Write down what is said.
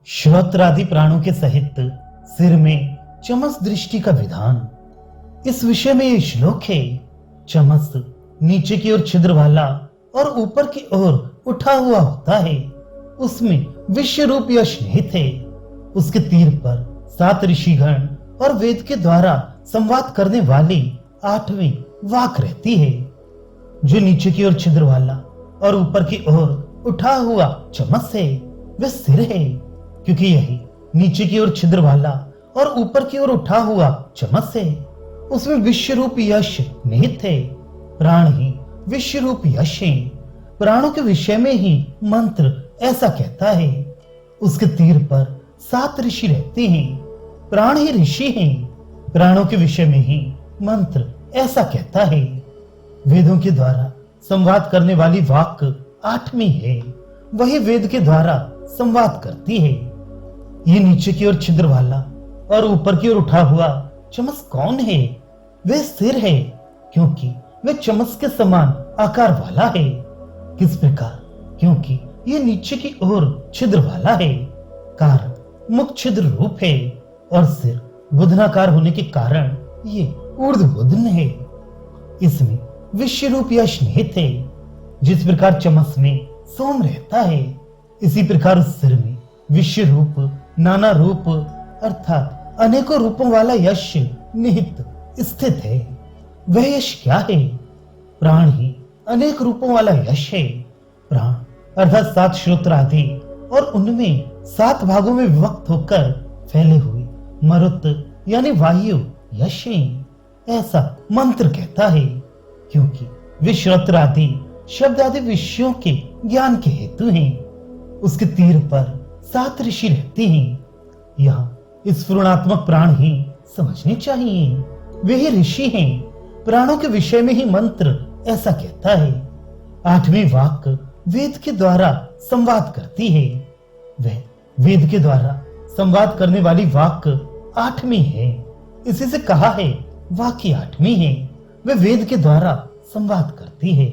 श्रोत्रादि प्राणों के सहित सिर में चमस दृष्टि का विधान। इस विषय में ये श्लोक है। चमस नीचे की ओर छिद्र वाला और ऊपर की ओर उठा हुआ होता है। उसमें विश्व रूप यश निहित है। उसके तीर पर 7 ऋषिगण और वेद के द्वारा संवाद करने वाली 8वीं वाक रहती है। जो नीचे की ओर छिद्र वाला और ऊपर की ओर उठा हुआ चमस है वह सिर है, क्योंकि यही नीचे की ओर छिद्र वाला और ऊपर की ओर उठा हुआ चमस है। उसमें विश्व रूप यश निहित है। प्राण ही विश्व रूप यश है। प्राणों के विषय में ही मंत्र ऐसा कहता है। उसके तीर पर 7 ऋषि रहते हैं। प्राण ही ऋषि हैं। प्राणों के विषय में ही मंत्र ऐसा कहता है। वेदों के द्वारा संवाद करने वाली वाक 8वीं है। वही वेद के द्वारा संवाद करती है। ये नीचे की ओर छिद्र वाला और ऊपर की ओर उठा हुआ चमस कौन है? वह सिर है, क्योंकि वह चमस के समान आकार वाला है। किस प्रकार? क्योंकि ये नीचे की ओर छिद्र वाला है। कारण मुख छिद्र रूप है और सिर बुधनाकार होने के कारण ये ऊर्ध्वबुधन है। इसमें विश्व रूप यश निहित है। जिस प्रकार चमस में सोम रहता है, इसी प्रकार उस सिर में विश्व रूप, नाना रूप अर्थात अनेकों रूपों वाला यश निहित स्थित है। वह यश क्या है? प्राण ही अनेक रूपों वाला यश है। प्राण अर्थात 7 श्रोत्र आदि और उनमें 7 भागों में विभक्त होकर फैले हुए मरुत यानी वायु यश है। ऐसा मंत्र कहता है, क्योंकि वे श्रोत्र आदि शब्द आदि विषयों के ज्ञान के हेतु हैं। उसके तीर पर 7 ऋषि रहते हैं। यहाँ स्फुरणात्मक प्राण ही समझने चाहिए। वे ही ऋषि हैं। प्राणों के विषय में ही मंत्र ऐसा कहता है। 8वीं वाक वेद के द्वारा संवाद करती है। वह वेद के द्वारा संवाद करने वाली वाक 8वीं है। इसी से कहा है वाक्य 8वीं है। वह वेद के द्वारा संवाद करती है।